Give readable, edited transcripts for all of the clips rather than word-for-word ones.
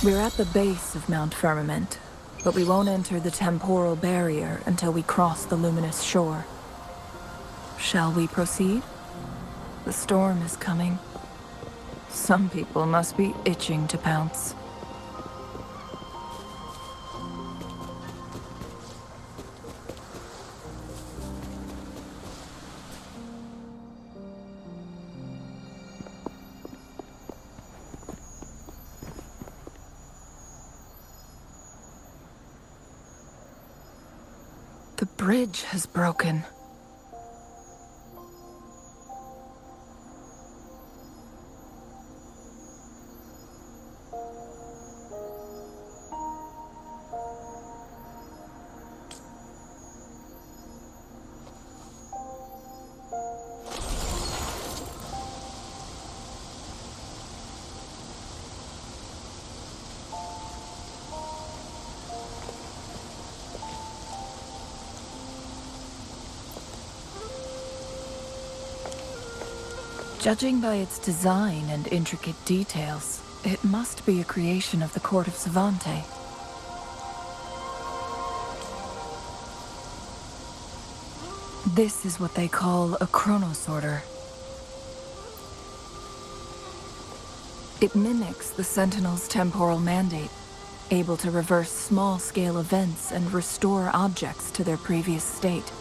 We're at the base of Mount Firmament, but we won't enter the temporal barrier until we cross the luminous shore. Shall we proceed? The storm is coming. Some people must be itching to pounce. The bridge has broken. Judging by its design and intricate details, it must be a creation of the court of Savante. This is what they call a chronosorter. It mimics the Sentinel's temporal mandate, able to reverse small-scale events and restore objects to their previous state.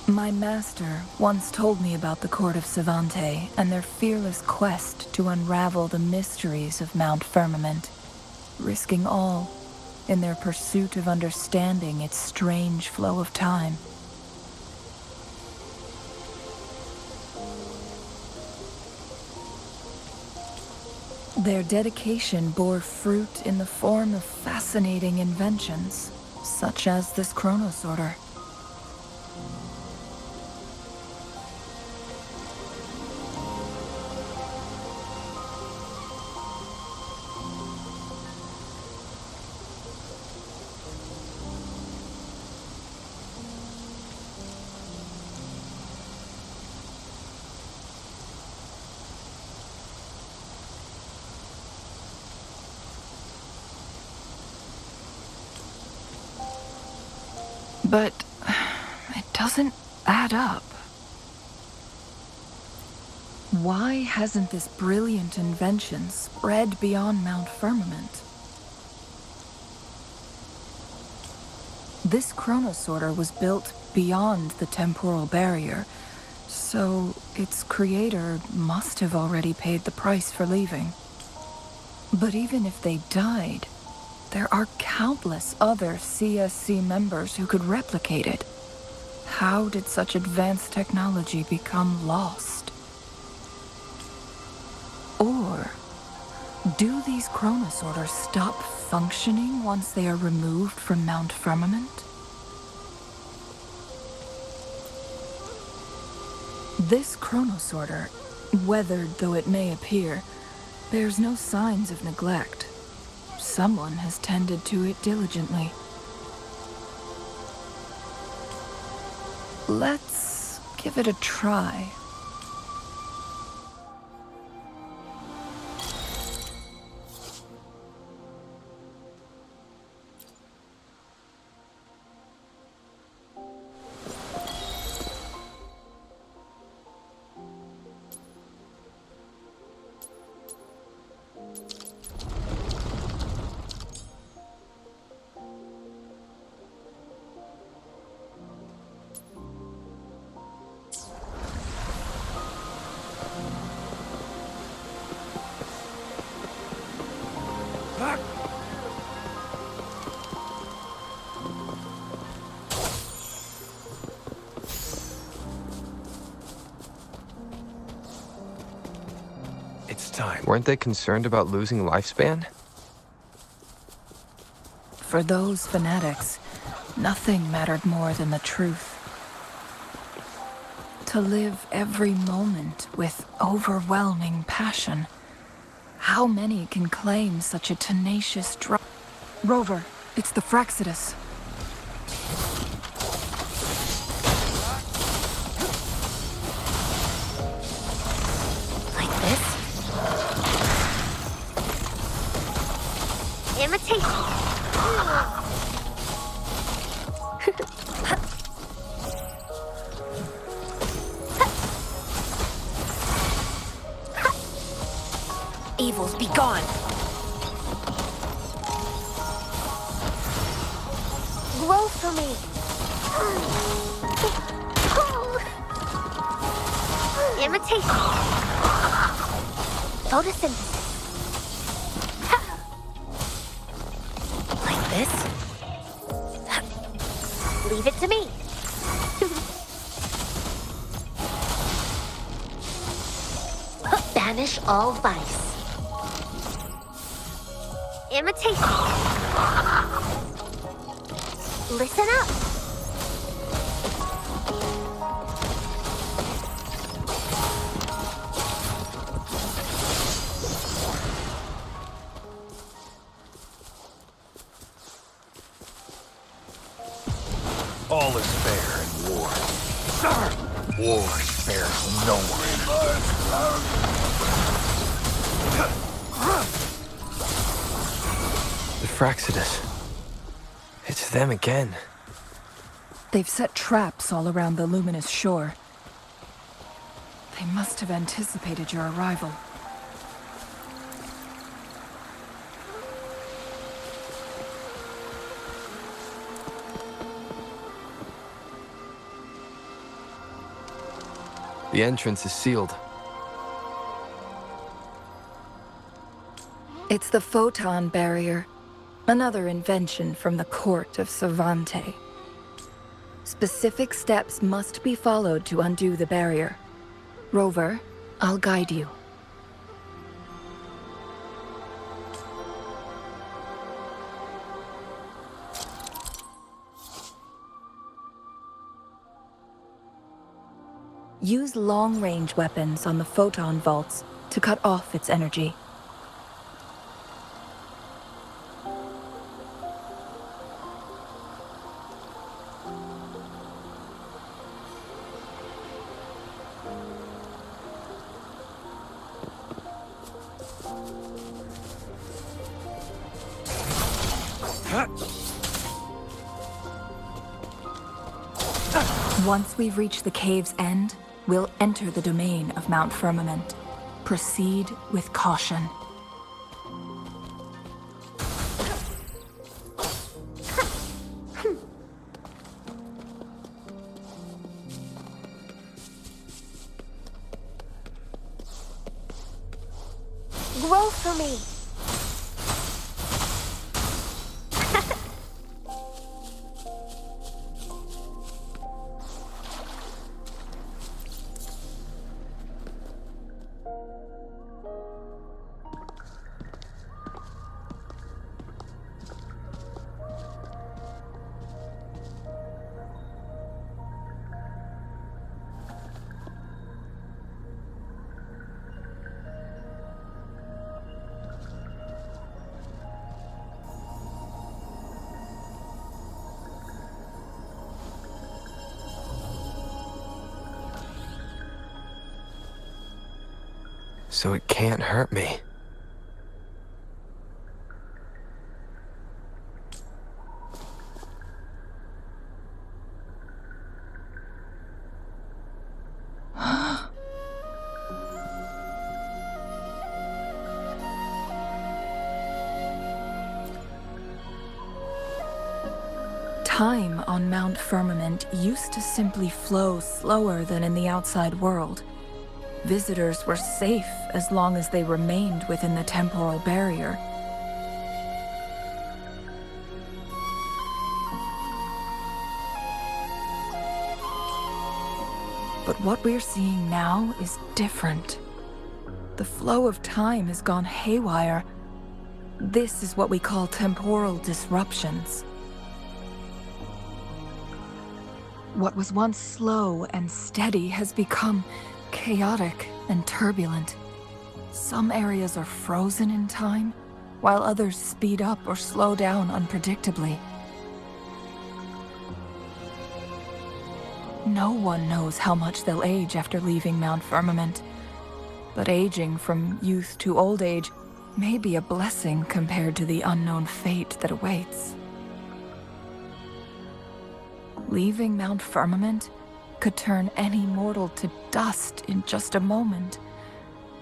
My master once told me about the Court of Savante and their fearless quest to unravel the mysteries of Mount Firmament, risking all in their pursuit of understanding its strange flow of time. Their dedication bore fruit in the form of fascinating inventions, such as this chronosorter. But it doesn't add up. Why hasn't this brilliant invention spread beyond Mount Firmament? This chronosorter was built beyond the temporal barrier, so its creator must have already paid the price for leaving. But even if they died, there are countless other CSC members who could replicate it. How did such advanced technology become lost? Or do these chronosorters stop functioning once they are removed from Mount Firmament? This chronosorter, weathered though it may appear, bears no signs of neglect. Someone has tended to it diligently. Let's give it a try. time. Weren't they concerned about losing lifespan? For those fanatics, nothing mattered more than the truth. To live every moment with overwhelming passion. How many can claim such a tenacious drive? Rover, it's the Fraccidus. Like this? Imitation. Evils be gone. Grow for me. Imitation. Photosynthesis. Like this? Leave it to me. Banish all vice. Imitation. Listen up. All is fair in war. War spares no one. The Fraccidus. It's them again. They've set traps all around the luminous shore. They must have anticipated your arrival. The entrance is sealed. It's the photon barrier, another invention from the court of Savante. Specific steps must be followed to undo the barrier. Rover, I'll guide you. Use long-range weapons on the photon vaults to cut off its energy. Once we've reached the cave's end, we'll enter the domain of Mount Firmament. Proceed with caution. Grow for me. So it can't hurt me. Time on Mount Firmament used to simply flow slower than in the outside world. Visitors were safe as long as they remained within the temporal barrier. But what we're seeing now is different. the flow of time has gone haywire. This is what we call temporal disruptions. What was once slow and steady has become chaotic and turbulent. Some areas are frozen in time, while others speed up or slow down unpredictably. No one knows how much they'll age after leaving Mount Firmament, but aging from youth to old age may be a blessing compared to the unknown fate that awaits. Leaving Mount Firmament could turn any mortal to dust in just a moment.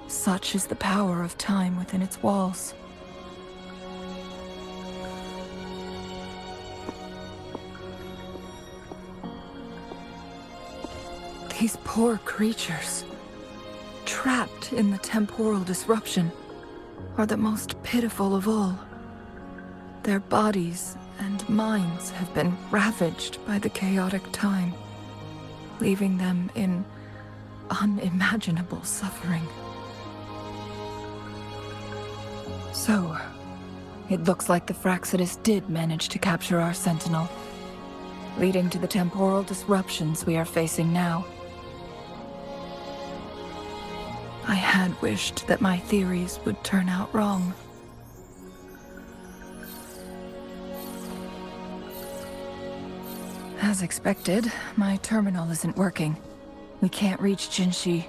Such is the power of time within its walls. These poor creatures, trapped in the temporal disruption, are the most pitiful of all. Their bodies and minds have been ravaged by the chaotic time, leaving them in unimaginable suffering. So, it looks like the Fraxidus did manage to capture our sentinel, leading to the temporal disruptions we are facing now. I had wished that my theories would turn out wrong. As expected, my terminal isn't working. We can't reach Jinshi.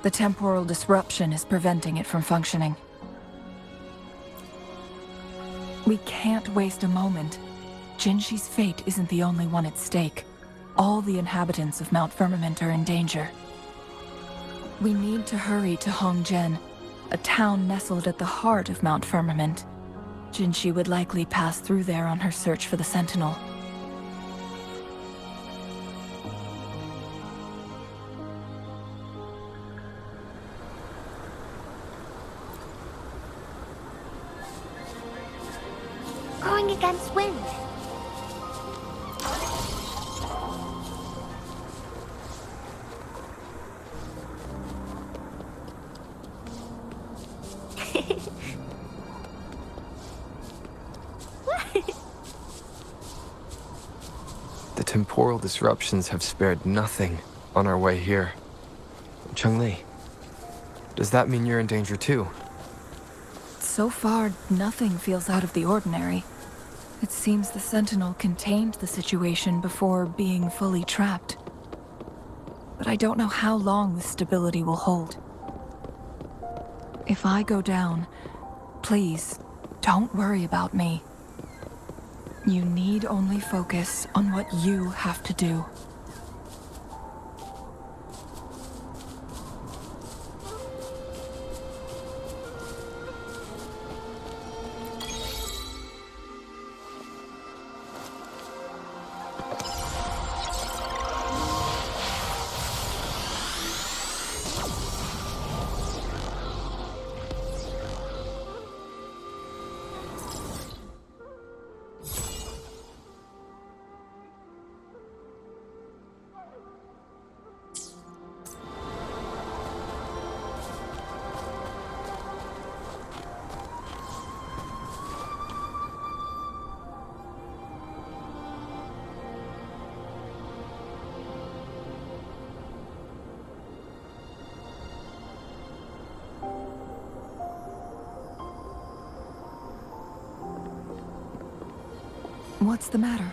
The temporal disruption is preventing it from functioning. We can't waste a moment. Jinshi's fate isn't the only one at stake. All the inhabitants of Mount Firmament are in danger. We need to hurry to Hongjian, a town nestled at the heart of Mount Firmament. Jinshi would likely pass through there on her search for the Sentinel. Going against wind. The temporal disruptions have spared nothing on our way here. Changli, does that mean you're in danger too? So far, nothing feels out of the ordinary. It seems the Sentinel contained the situation before being fully trapped. But I don't know how long this stability will hold. If I go down, please, don't worry about me. You need only focus on what you have to do. What's the matter?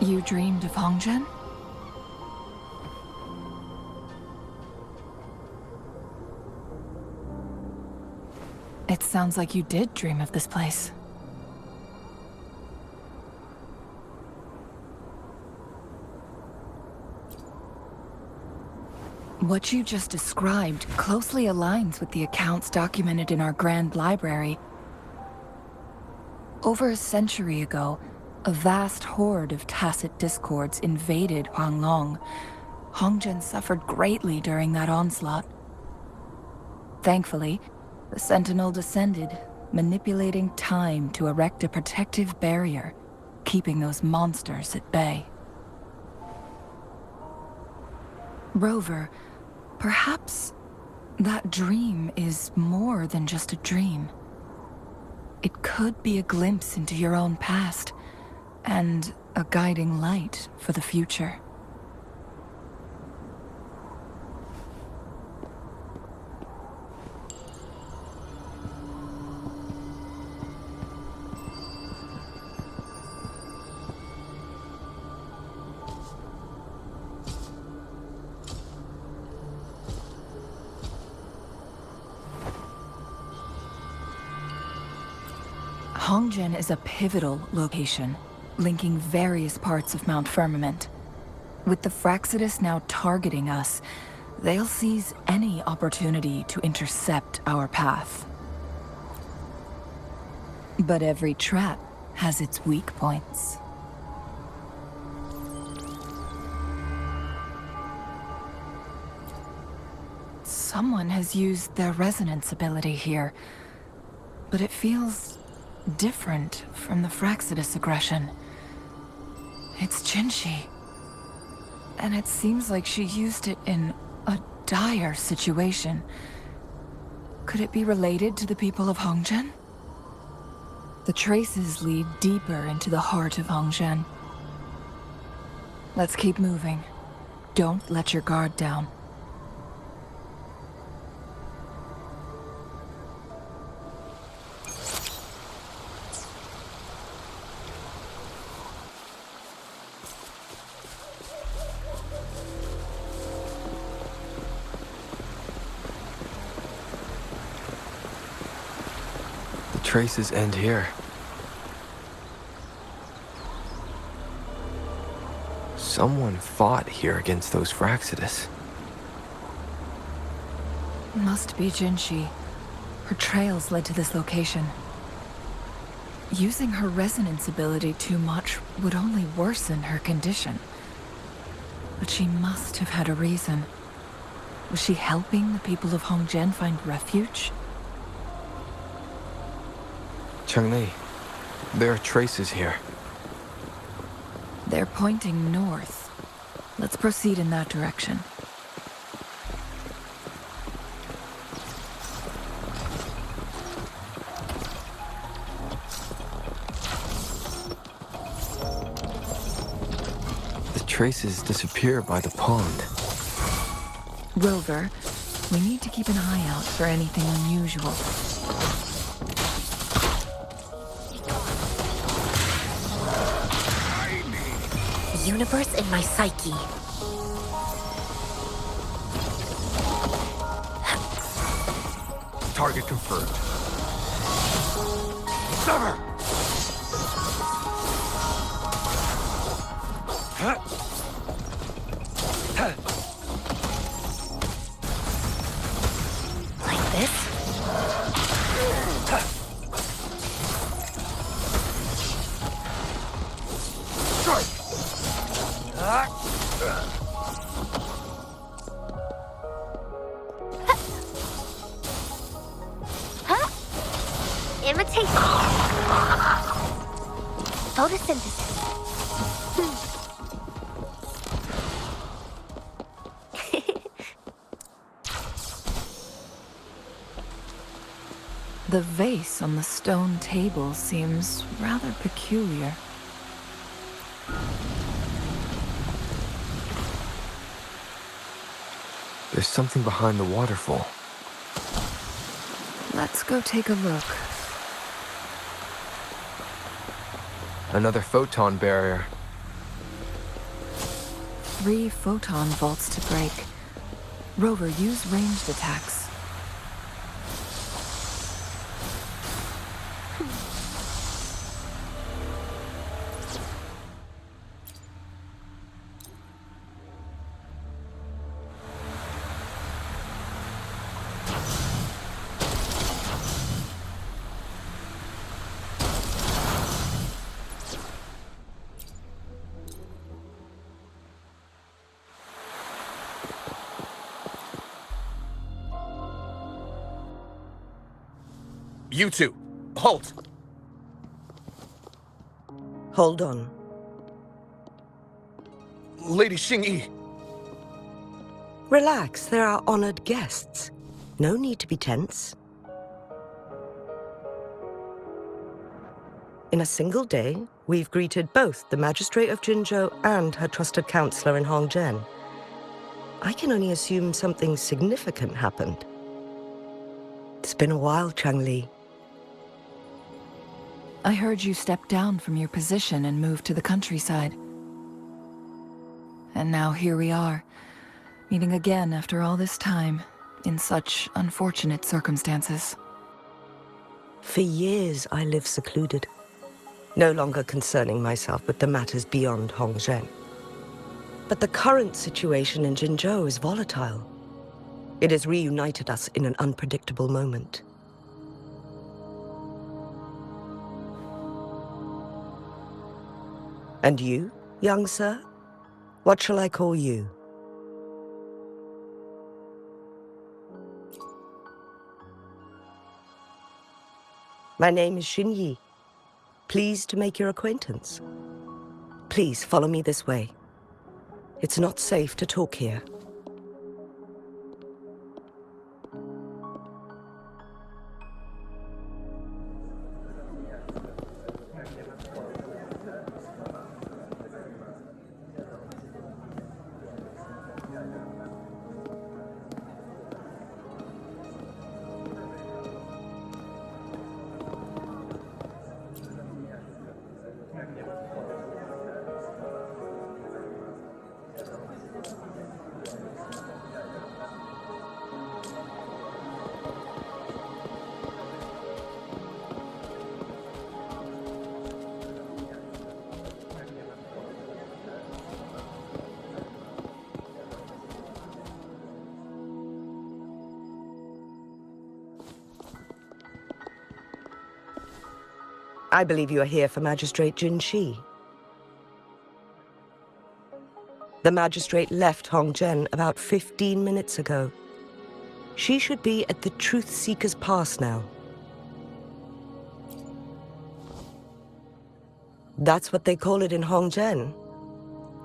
You dreamed of Hongjian? It sounds like you did dream of this place. What you just described closely aligns with the accounts documented in our Grand Library. Over a century ago, a vast horde of tacit discords invaded Huanglong. Hongzhen suffered greatly during that onslaught. Thankfully, the Sentinel descended, manipulating time to erect a protective barrier, keeping those monsters at bay. Rover, perhaps that dream is more than just a dream. It could be a glimpse into your own past, and a guiding light for the future. Hongzhen is a pivotal location, linking various parts of Mount Firmament. With the Fraxidus now targeting us, they'll seize any opportunity to intercept our path. But every trap has its weak points. Someone has used their resonance ability here, but it feels different from the Fraxidus aggression. It's Changli, and it seems like she used it in a dire situation. Could it be related to the people of Hongzhen? The traces lead deeper into the heart of Hongzhen. Let's keep moving. Don't let your guard down. Traces end here. Someone fought here against those Fraxidus. Must be Changli. Her trails led to this location. Using her resonance ability too much would only worsen her condition. But she must have had a reason. Was she helping the people of Hongzhen find refuge? Changli, there are traces here. They're pointing north. Let's proceed in that direction. The traces disappear by the pond. Rover, we need to keep an eye out for anything unusual. Universe in my psyche. Target confirmed. Summer! Like this? Imitation. Photosynthesis. The vase on the stone table seems rather peculiar. There's something behind the waterfall. Let's go take a look. Another photon barrier. 3 photon vaults to break. Rover, use ranged attacks. You two, halt! Hold on. Lady Xingyi. Relax, they're our honored guests. No need to be tense. In a single day, we've greeted both the Magistrate of Jinzhou and her trusted counselor in Hongzhen. I can only assume something significant happened. It's been a while, Changli. I heard you stepped down from your position and moved to the countryside. And now here we are, meeting again after all this time, in such unfortunate circumstances. For years, I lived secluded, no longer concerning myself with the matters beyond Hongzhen. But the current situation in Jinzhou is volatile. It has reunited us in an unpredictable moment. And you, young sir? What shall I call you? My name is Xingyi. Pleased to make your acquaintance. Please follow me this way. It's not safe to talk here. I believe you are here for Magistrate Jin Shi. The magistrate left Hongzhen about 15 minutes ago. She should be at the Truth Seeker's Pass now. That's what they call it in Hongzhen.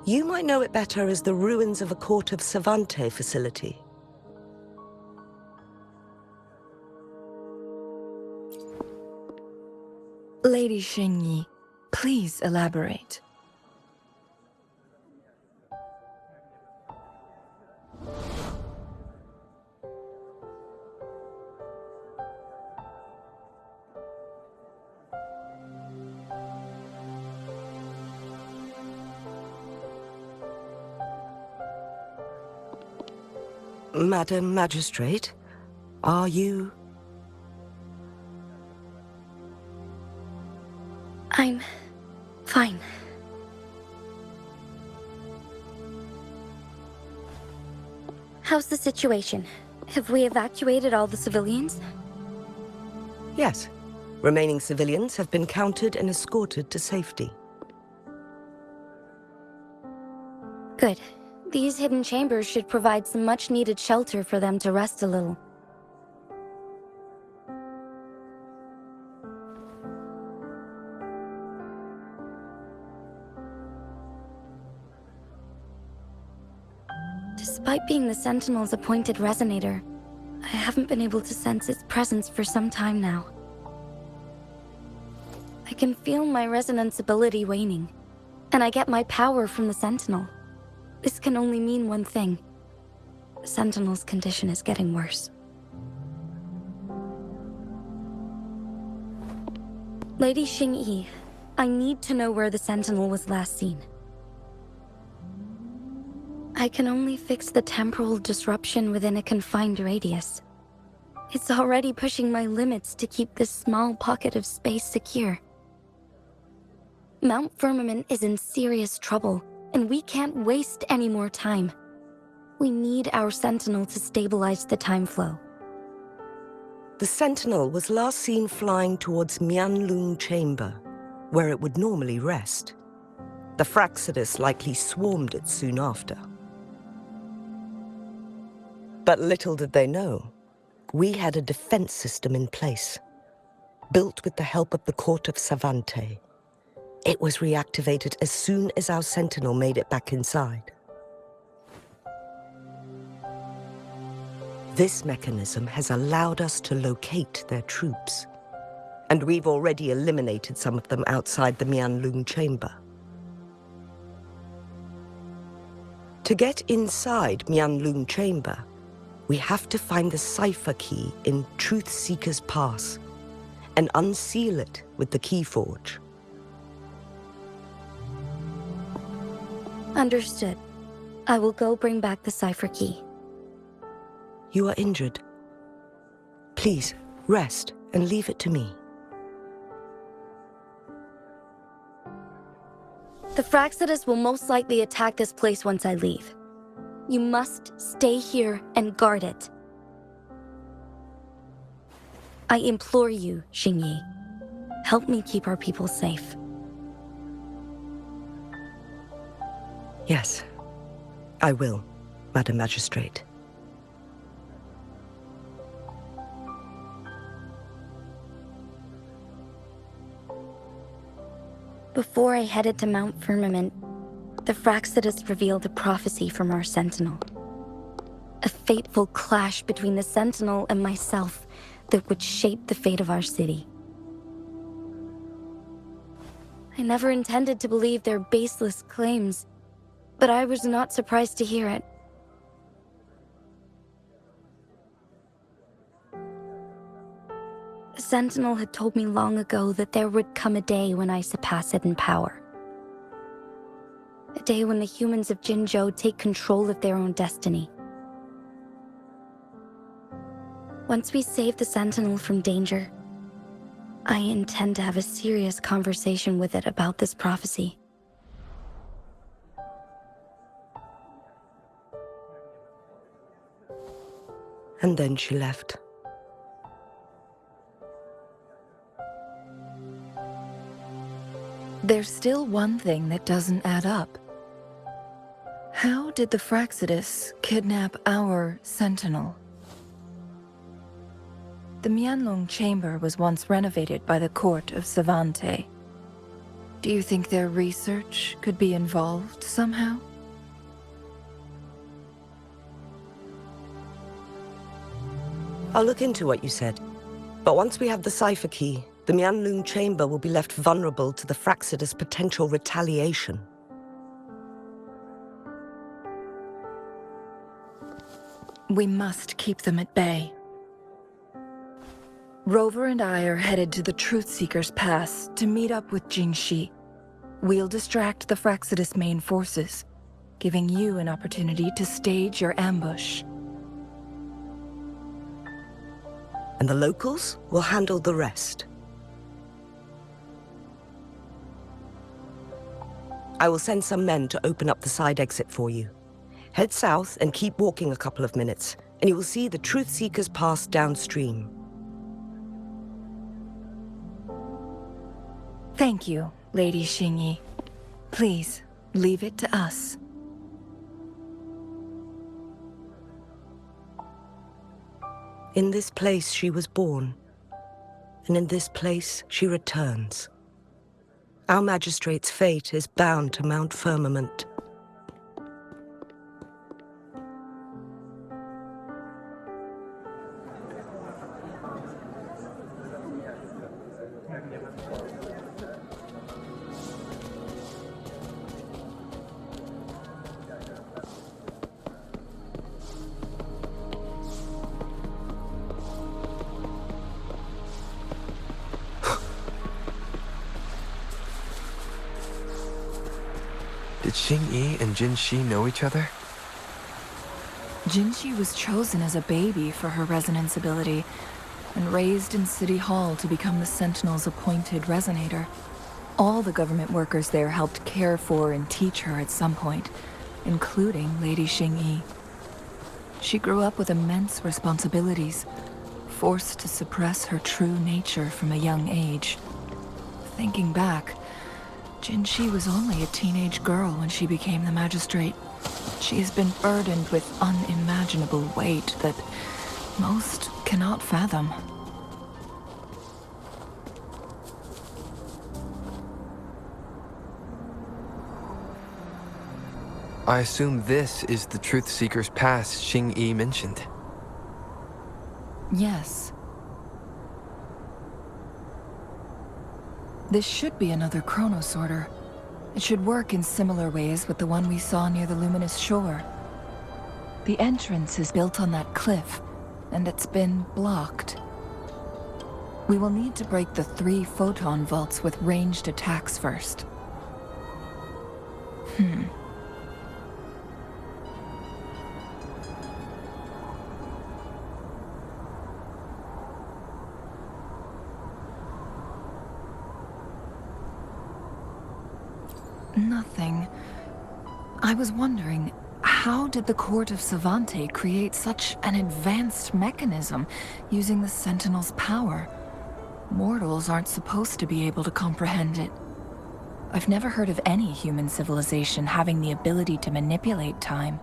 You might know it better as the ruins of a Court of Savante facility. Lady Xingyi, please elaborate. Madam Magistrate, are you... I'm fine. How's the situation? Have we evacuated all the civilians? Yes. Remaining civilians have been counted and escorted to safety. Good. These hidden chambers should provide some much-needed shelter for them to rest a little. Despite being the Sentinel's appointed resonator, I haven't been able to sense its presence for some time now. I can feel my resonance ability waning, and I get my power from the Sentinel. This can only mean one thing. The Sentinel's condition is getting worse. Lady Xingyi, I need to know where the Sentinel was last seen. I can only fix the temporal disruption within a confined radius. It's already pushing my limits to keep this small pocket of space secure. Mount Firmament is in serious trouble, and we can't waste any more time. We need our Sentinel to stabilize the time flow. The Sentinel was last seen flying towards Mianlung Chamber, where it would normally rest. The Fraxidus likely swarmed it soon after. But little did they know, we had a defense system in place. built with the help of the court of Savante. It was reactivated as soon as our sentinel made it back inside. This mechanism has allowed us to locate their troops, and we've already eliminated some of them outside the Mianlung chamber. To get inside Mianlung chamber, we have to find the cipher key in Truth Seeker's Pass and unseal it with the Keyforge. Understood. I will go bring back the cipher key. You are injured. Please, rest and leave it to me. The Fraxidus will most likely attack this place once I leave. You must stay here and guard it. I implore you, Xingyi. Help me keep our people safe. Yes, I will, Madam Magistrate. Before I headed to Mount Firmament, the Fraxidus revealed a prophecy from our Sentinel. A fateful clash between the Sentinel and myself that would shape the fate of our city. I never intended to believe their baseless claims, but I was not surprised to hear it. The Sentinel had told me long ago that there would come a day when I surpass it in power. A day when the humans of Jinzhou take control of their own destiny. Once we save the Sentinel from danger, I intend to have a serious conversation with it about this prophecy. And then she left. There's still one thing that doesn't add up. How did the Fraxidus kidnap our Sentinel? The Mianlong chamber was once renovated by the court of Savante. Do you think their research could be involved somehow? I'll look into what you said. But once we have the cipher key, the Mianlung chamber will be left vulnerable to the Fraxidus' potential retaliation. We must keep them at bay. Rover and I are headed to the Truth Seeker's Pass to meet up with Jingxi. We'll distract the Fraxidus' main forces, giving you an opportunity to stage your ambush. And the locals will handle the rest. I will send some men to open up the side exit for you. Head south and keep walking a couple of minutes, and you will see the Truth Seeker's Pass downstream. Thank you, Lady Xingyi. Please, leave it to us. In this place she was born, and in this place she returns. Our magistrate's fate is bound to Mount Firmament. Did Xingyi and Jinxi know each other? Jinxi was chosen as a baby for her resonance ability and raised in City Hall to become the Sentinel's appointed resonator. All the government workers there helped care for and teach her at some point, including Lady Xingyi. She grew up with immense responsibilities, forced to suppress her true nature from a young age. Thinking back, Jinxi was only a teenage girl when she became the magistrate. She has been burdened with unimaginable weight that most cannot fathom. I assume this is the Truth Seeker's Pass Xing-Yi mentioned. Yes. This should be another chronosorter. It should work in similar ways with the one we saw near the luminous shore. The entrance is built on that cliff, and it's been blocked. We will need to break the 3 photon vaults with ranged attacks first. Nothing. I was wondering, how did the Court of Savante create such an advanced mechanism using the Sentinel's power? Mortals aren't supposed to be able to comprehend it. I've never heard of any human civilization having the ability to manipulate time.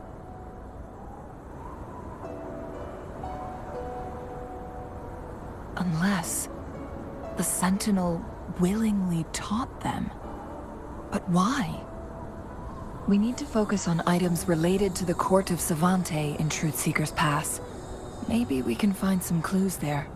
Unless the Sentinel willingly taught them. But why? We need to focus on items related to the Court of Savante in Truth Seeker's Pass. Maybe we can find some clues there.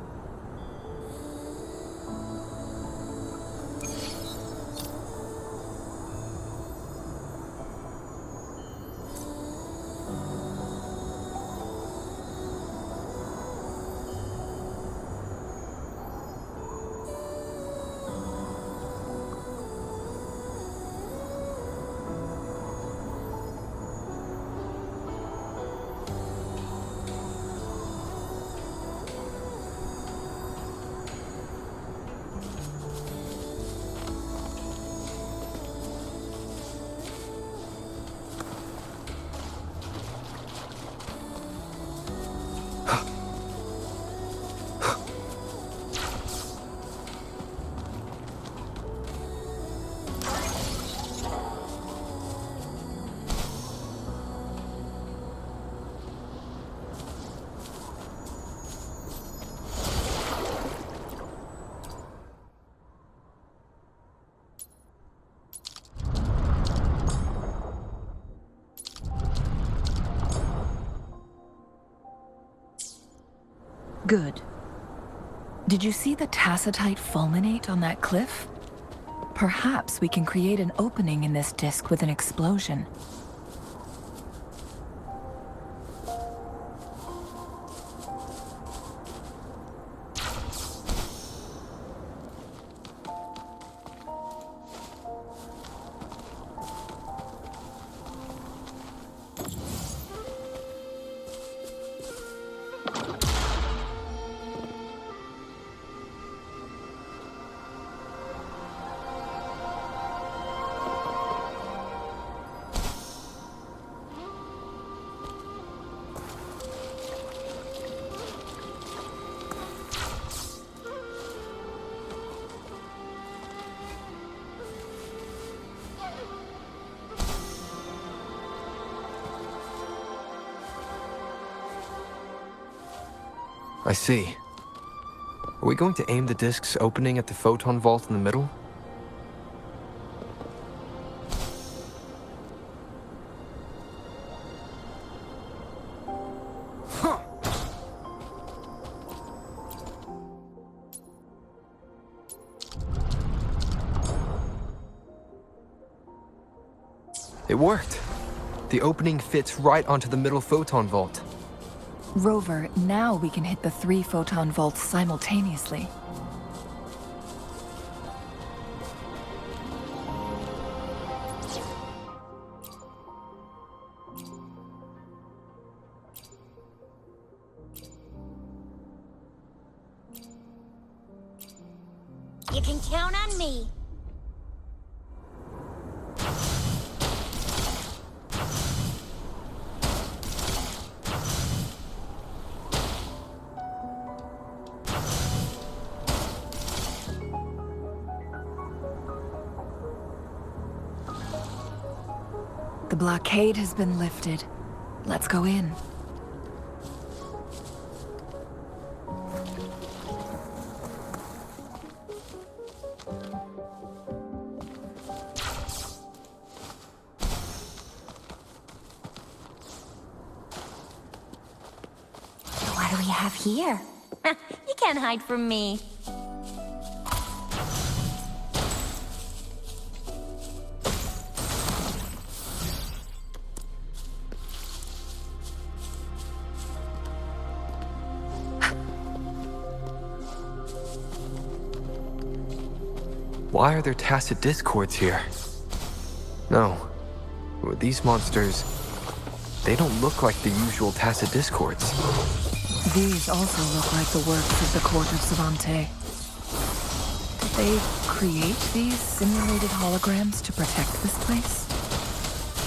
Good. Did you see the tacitite fulminate on that cliff? Perhaps we can create an opening in this disk with an explosion. I see. Are we going to aim the disk's opening at the photon vault in the middle? It worked. The opening fits right onto the middle photon vault. Rover, now we can hit the 3 photon vaults simultaneously. You can count on me. The blockade has been lifted. Let's go in. do we have here? You can't hide from me. Why are there tacit discords here? No. These monsters, they don't look like the usual tacit discords. These also look like the works of the court of Savante. Did they create these simulated holograms to protect this place?